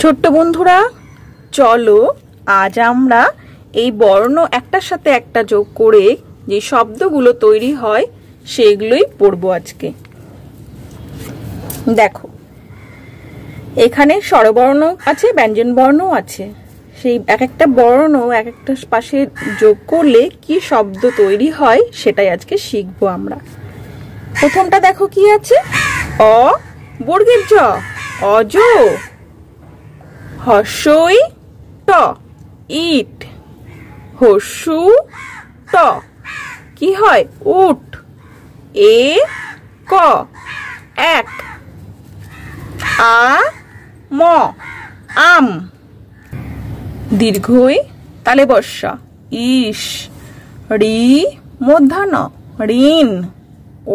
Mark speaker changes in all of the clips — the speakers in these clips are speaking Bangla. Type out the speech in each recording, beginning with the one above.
Speaker 1: ছোট্ট বন্ধুরা, চলো আজ আমরা এই বর্ণ একটার সাথে একটা যোগ করে যে শব্দগুলো তৈরি হয় সেগুলোই পড়বো আজকে। দেখো, এখানে স্বরবর্ণ আছে, ব্যঞ্জন বর্ণ আছে। সেই এক একটা বর্ণ এক একটা পাশে যোগ করলে কি শব্দ তৈরি হয় সেটাই আজকে শিখবো আমরা। প্রথমটা দেখো কি আছে, অ বর্গের জ, অজ। হর্ষই ট, ইট। হর্ষু ট, কি হয়? উট। এ ক, এক। আ ম, আম। দীর্ঘই তালে বর্ষা, ইস। রি মূর্ধন্য, ঋণ।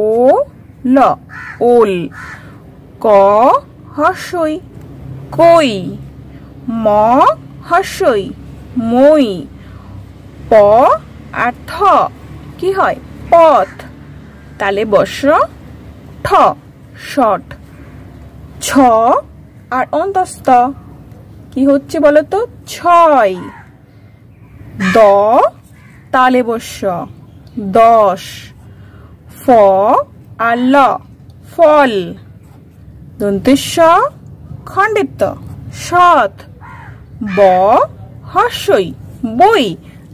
Speaker 1: ও ল, ওল। ক হর্ষই, কই। ম হর্ষই, মই। প আর থ, কি হয়? পথ। তালে বর্ষা ঠ, শট। ছ আর অন্তস্থ, কি হচ্ছে বলতো? ছয়। দ তালে বর্ষা, দশ। ফ আর ল, ফল। দন্তেশ্ব খণ্ডিত, সৎ। ব হর্ষই, বই।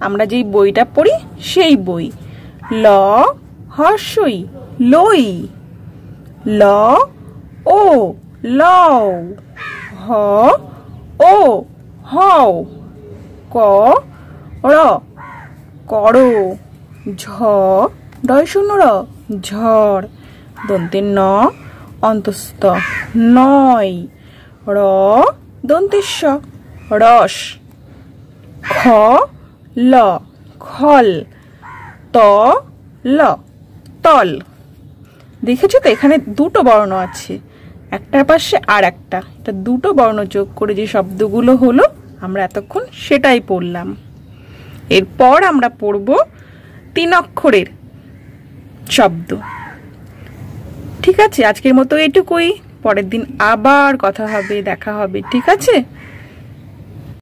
Speaker 1: আমরা যেই বইটা পড়ি সেই বই। ল হর্ষই, লই। ল ও, লও। হ ও, হও। ক র, করো। ঝ ডয় শূন্য র, ঝড়। দন্তের ন অন্তস্থ, নয়। র দন্তেশ্ব, রস। খ ল, খল। ত ল, তল। দেখেছো তো, এখানে দুটো বর্ণ আছে, একটার পাশে আর একটা। এটা দুটো বর্ণ যোগ করে যে শব্দগুলো হলো আমরা এতক্ষণ সেটাই পড়লাম। এরপর আমরা পড়ব 3 অক্ষরের শব্দ। ঠিক আছে, আজকের মতো এটুকুই। পরের দিন আবার কথা হবে, দেখা হবে। ঠিক আছে।